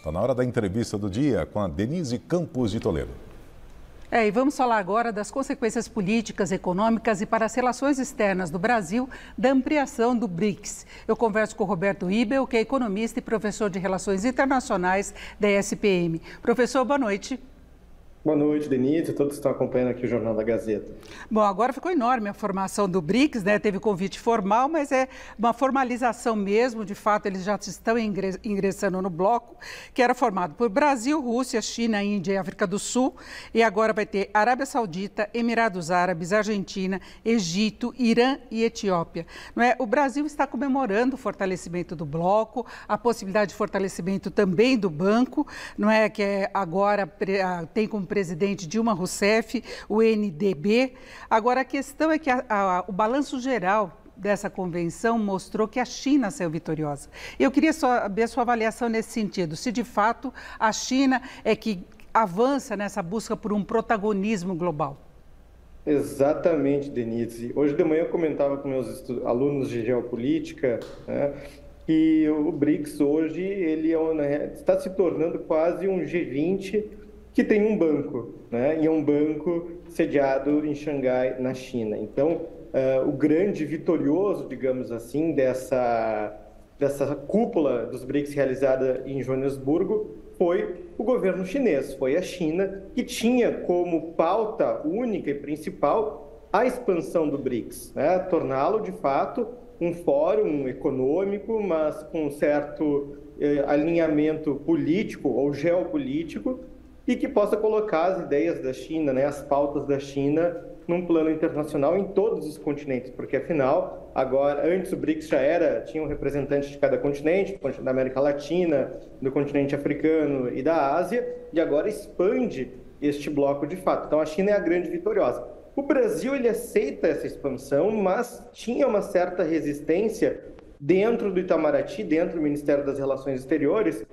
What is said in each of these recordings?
Está na hora da entrevista do dia com a Denise Campos de Toledo. E vamos falar agora das consequências políticas, econômicas e para as relações externas do Brasil da ampliação do BRICS. Eu converso com o Roberto Ibel, que é economista e professor de Relações Internacionais da ESPM. Professor, boa noite. Boa noite, Denise, todos que estão acompanhando aqui o Jornal da Gazeta. Bom, agora ficou enorme a formação do BRICS, né? Teve convite formal, mas é uma formalização mesmo. De fato, eles já estão ingressando no bloco, que era formado por Brasil, Rússia, China, Índia e África do Sul. E agora vai ter Arábia Saudita, Emirados Árabes, Argentina, Egito, Irã e Etiópia. Não é? O Brasil está comemorando o fortalecimento do bloco, a possibilidade de fortalecimento também do banco, não é? Que agora tem como presidente Dilma Rousseff, o NDB. Agora, a questão é que o balanço geral dessa convenção mostrou que a China saiu vitoriosa. Eu queria saber a sua avaliação nesse sentido, se de fato a China é que avança nessa busca por um protagonismo global. Exatamente, Denise. Hoje de manhã eu comentava com meus alunos de geopolítica, né, que o BRICS hoje ele está se tornando quase um G20 que tem um banco, né? E é um banco sediado em Xangai, na China. Então, o grande vitorioso, digamos assim, dessa cúpula dos BRICS realizada em Joanesburgo foi o governo chinês, foi a China, que tinha como pauta única e principal a expansão do BRICS, né? Torná-lo, de fato, um fórum econômico, mas com um certo alinhamento político ou geopolítico, e que possa colocar as ideias da China, né, as pautas da China, num plano internacional em todos os continentes, porque afinal, agora, antes o BRICS tinha um representante de cada continente, da América Latina, do continente africano e da Ásia, e agora expande este bloco de fato. Então a China é a grande vitoriosa. O Brasil, ele aceita essa expansão, mas tinha uma certa resistência dentro do Itamaraty, dentro do Ministério das Relações Exteriores,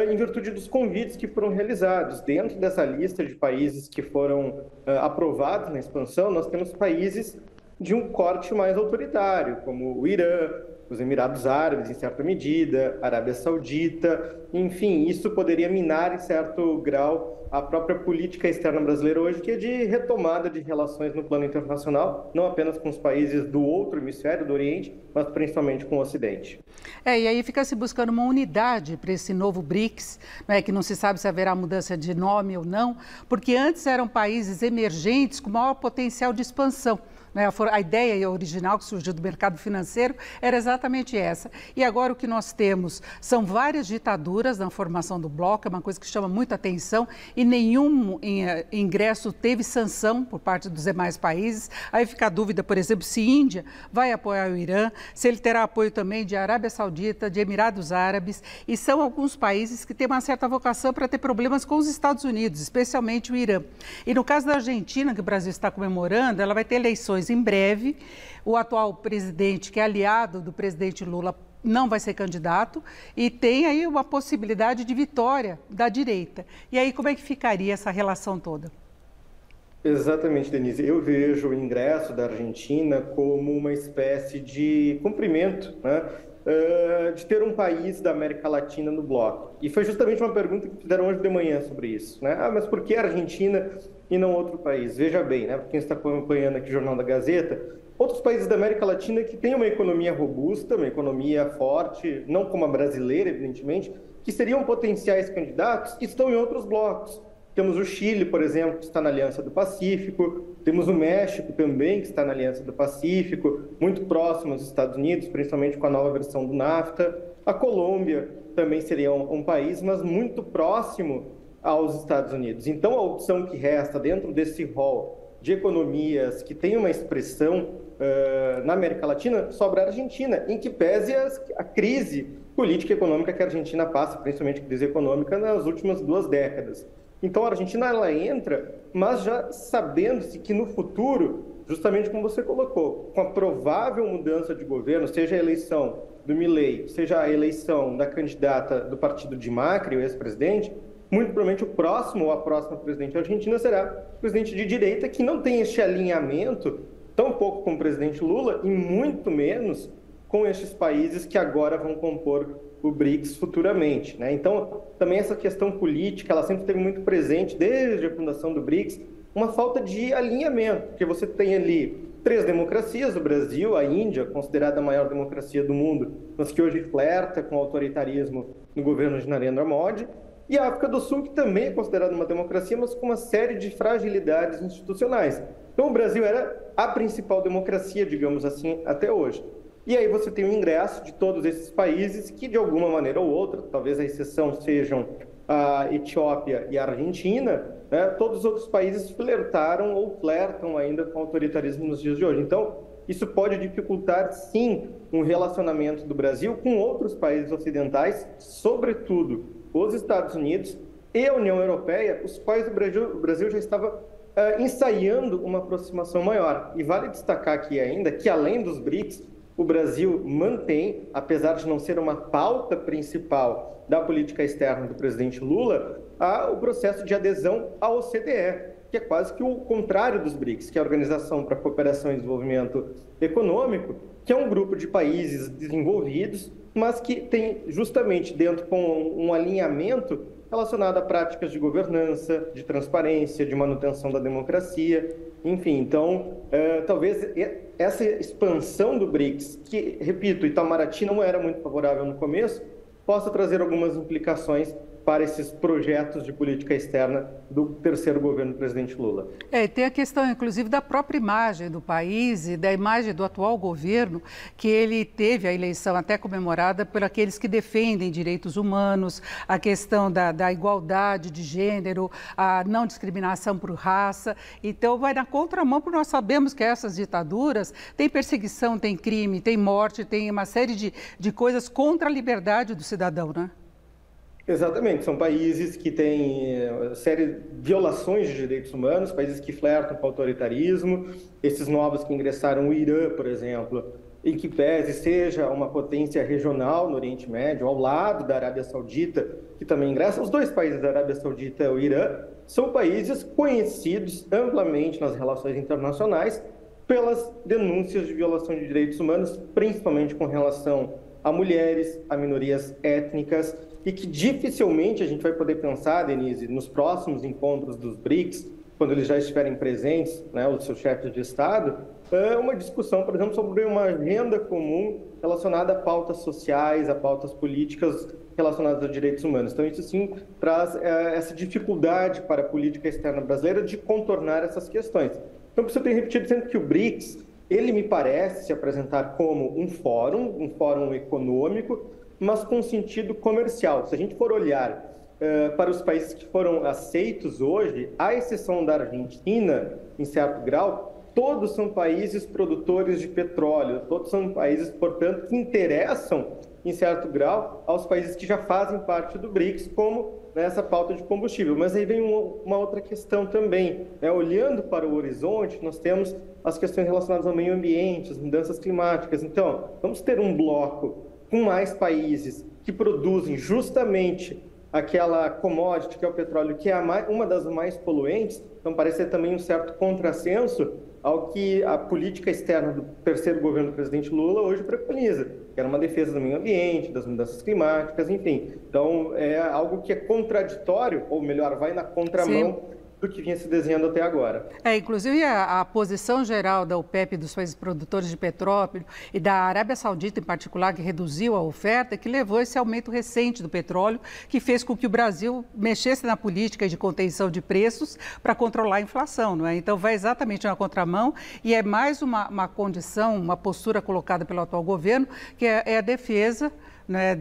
em virtude dos convites que foram realizados. Dentro dessa lista de países que foram aprovados na expansão, nós temos países de um corte mais autoritário, como o Irã, os Emirados Árabes, em certa medida, a Arábia Saudita. Enfim, isso poderia minar, em certo grau, a própria política externa brasileira hoje, que é de retomada de relações no plano internacional, não apenas com os países do outro hemisfério, do Oriente, mas principalmente com o Ocidente. E aí fica se buscando uma unidade para esse novo BRICS, né, que não se sabe se haverá mudança de nome ou não, porque antes eram países emergentes com maior potencial de expansão. A ideia original que surgiu do mercado financeiro era exatamente essa. E agora o que nós temos são várias ditaduras na formação do bloco, é uma coisa que chama muita atenção, e nenhum ingresso teve sanção por parte dos demais países. Aí fica a dúvida, por exemplo, se Índia vai apoiar o Irã, se ele terá apoio também de Arábia Saudita, de Emirados Árabes, e são alguns países que têm uma certa vocação para ter problemas com os Estados Unidos, especialmente o Irã. E no caso da Argentina, que o Brasil está comemorando, ela vai ter eleições em breve. O atual presidente, que é aliado do presidente Lula, não vai ser candidato e tem aí uma possibilidade de vitória da direita. E aí como é que ficaria essa relação toda? Exatamente, Denise. Eu vejo o ingresso da Argentina como uma espécie de cumprimento, né, de ter um país da América Latina no bloco. E foi justamente uma pergunta que fizeram hoje de manhã sobre isso, né? Mas por que a Argentina e não outro país? Veja bem, né, para quem está acompanhando aqui o Jornal da Gazeta, outros países da América Latina que têm uma economia robusta, uma economia forte, não como a brasileira, evidentemente, que seriam potenciais candidatos, estão em outros blocos. Temos o Chile, por exemplo, que está na Aliança do Pacífico. Temos o México também, que está na Aliança do Pacífico, muito próximo aos Estados Unidos, principalmente com a nova versão do NAFTA. A Colômbia também seria um país, mas muito próximo aos Estados Unidos. Então, a opção que resta dentro desse rol de economias que tem uma expressão na América Latina sobra a Argentina, em que pese a crise política e econômica que a Argentina passa, principalmente a crise econômica, nas últimas 2 décadas. Então, a Argentina ela entra, mas já sabendo-se que no futuro, justamente como você colocou, com a provável mudança de governo, seja a eleição do Milei, seja a eleição da candidata do partido de Macri, o ex-presidente, muito provavelmente o próximo ou a próxima presidente argentina será presidente de direita, que não tem este alinhamento, tão pouco com o presidente Lula e muito menos com estes países que agora vão compor o BRICS futuramente, né? Então, também essa questão política, ela sempre esteve muito presente desde a fundação do BRICS, uma falta de alinhamento, porque você tem ali 3 democracias, o Brasil, a Índia, considerada a maior democracia do mundo, mas que hoje flerta com o autoritarismo no governo de Narendra Modi, e a África do Sul, que também é considerada uma democracia, mas com uma série de fragilidades institucionais. Então, o Brasil era a principal democracia, digamos assim, até hoje. E aí você tem o ingresso de todos esses países que, de alguma maneira ou outra, talvez a exceção sejam a Etiópia e a Argentina, né, todos os outros países flertaram ou flertam ainda com o autoritarismo nos dias de hoje. Então, isso pode dificultar, sim, um relacionamento do Brasil com outros países ocidentais, sobretudo os Estados Unidos e a União Europeia, os quais o Brasil já estava ensaiando uma aproximação maior. E vale destacar aqui ainda que, além dos BRICS, o Brasil mantém, apesar de não ser uma pauta principal da política externa do presidente Lula, o processo de adesão à OCDE, que é quase que o contrário dos BRICS, que é a Organização para a Cooperação e Desenvolvimento Econômico, que é um grupo de países desenvolvidos, mas que tem justamente dentro com um alinhamento relacionado a práticas de governança, de transparência, de manutenção da democracia, enfim. Então, talvez essa expansão do BRICS, que, repito, Itamaraty não era muito favorável no começo, possa trazer algumas implicações para esses projetos de política externa do terceiro governo do presidente Lula. E tem a questão, inclusive, da própria imagem do país e da imagem do atual governo, que ele teve a eleição até comemorada por aqueles que defendem direitos humanos, a questão da igualdade de gênero, a não discriminação por raça. Então, vai na contramão, porque nós sabemos que essas ditaduras têm perseguição, tem crime, tem morte, tem uma série de coisas contra a liberdade do cidadão, né? Exatamente, são países que têm série de violações de direitos humanos, países que flertam com o autoritarismo, esses novos que ingressaram, o Irã, por exemplo, em que pese seja uma potência regional no Oriente Médio, ao lado da Arábia Saudita, que também ingressa. Os dois países da Arábia Saudita e o Irã são países conhecidos amplamente nas relações internacionais pelas denúncias de violação de direitos humanos, principalmente com relação a mulheres, a minorias étnicas, e que dificilmente a gente vai poder pensar, Denise, nos próximos encontros dos BRICS, quando eles já estiverem presentes, né, os seus chefes de Estado, uma discussão, por exemplo, sobre uma agenda comum relacionada a pautas sociais, a pautas políticas relacionadas a direitos humanos. Então, isso sim traz essa dificuldade para a política externa brasileira de contornar essas questões. Então, por isso eu tenho repetido sempre que o BRICS, ele me parece se apresentar como um fórum econômico, mas com sentido comercial. Se a gente for olhar para os países que foram aceitos hoje, à exceção da Argentina, em certo grau, todos são países produtores de petróleo, todos são países, portanto, que interessam, em certo grau, aos países que já fazem parte do BRICS, como nessa pauta de combustível. Mas aí vem uma outra questão também, né? Olhando para o horizonte, nós temos as questões relacionadas ao meio ambiente, as mudanças climáticas. Então, vamos ter um bloco com mais países que produzem justamente aquela commodity, que é o petróleo, que é uma das mais poluentes. Então, parece ser também um certo contrassenso ao que a política externa do terceiro governo do presidente Lula hoje preconiza, que era uma defesa do meio ambiente, das mudanças climáticas, enfim. Então, é algo que é contraditório, ou melhor, vai na contramão Sim. do que vinha se desenhando até agora. Inclusive a posição geral da OPEP, dos países produtores de petróleo, e da Arábia Saudita em particular, que reduziu a oferta, que levou esse aumento recente do petróleo, que fez com que o Brasil mexesse na política de contenção de preços para controlar a inflação, não é? Então vai exatamente na contramão e é mais uma condição, uma postura colocada pelo atual governo, que é a defesa, né,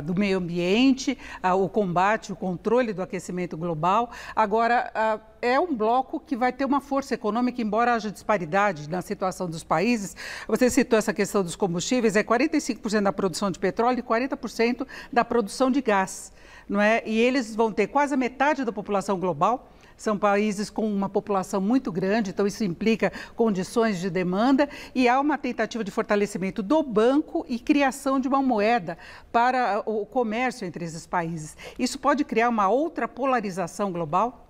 do meio ambiente, o combate, o controle do aquecimento global. Agora, é um bloco que vai ter uma força econômica, embora haja disparidade na situação dos países. Você citou essa questão dos combustíveis, 45% da produção de petróleo e 40% da produção de gás, não é? E eles vão ter quase a metade da população global. São países com uma população muito grande, então isso implica condições de demanda e há uma tentativa de fortalecimento do banco e criação de uma moeda para o comércio entre esses países. Isso pode criar uma outra polarização global?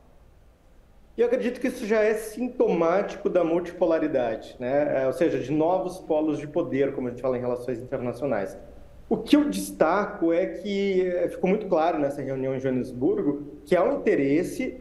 Eu acredito que isso já é sintomático da multipolaridade, né? Ou seja, de novos polos de poder, como a gente fala em relações internacionais. O que eu destaco é que ficou muito claro nessa reunião em Joanesburgo que há um interesse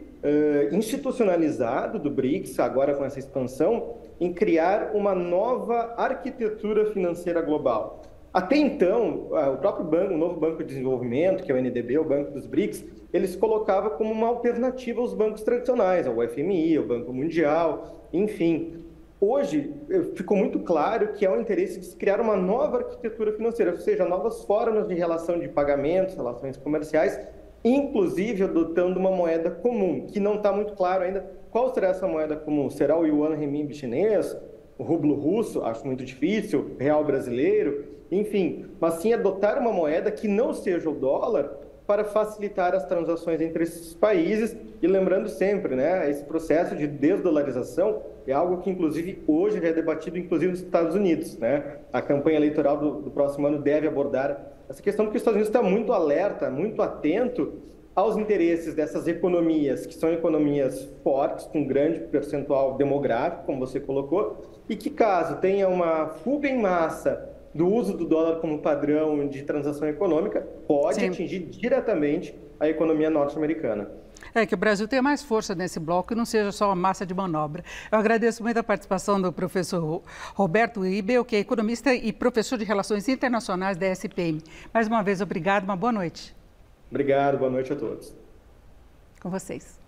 institucionalizado do BRICS, agora com essa expansão, em criar uma nova arquitetura financeira global. Até então, o próprio banco, o novo Banco de Desenvolvimento, que é o NDB, o Banco dos BRICS, ele se colocava como uma alternativa aos bancos tradicionais, ao FMI, ao Banco Mundial, enfim. Hoje, ficou muito claro que há um interesse de se criar uma nova arquitetura financeira, ou seja, novas formas de relação de pagamentos, relações comerciais, inclusive adotando uma moeda comum, que não está muito claro ainda qual será essa moeda comum. Será o yuan renminbi chinês, o rublo russo, acho muito difícil, real brasileiro, enfim, mas sim adotar uma moeda que não seja o dólar para facilitar as transações entre esses países. E lembrando sempre, né, esse processo de desdolarização é algo que, inclusive, hoje já é debatido, inclusive, nos Estados Unidos, né? A campanha eleitoral do próximo ano deve abordar essa questão, porque os Estados Unidos está muito alerta, muito atento aos interesses dessas economias, que são economias fortes, com grande percentual demográfico, como você colocou, e que, caso tenha uma fuga em massa do uso do dólar como padrão de transação econômica, pode atingir diretamente a economia norte-americana. É que o Brasil tenha mais força nesse bloco e não seja só uma massa de manobra. Eu agradeço muito a participação do professor Roberto Ibel, que é economista e professor de Relações Internacionais da SPM. Mais uma vez, obrigado, uma boa noite. Obrigado, boa noite a todos. Com vocês.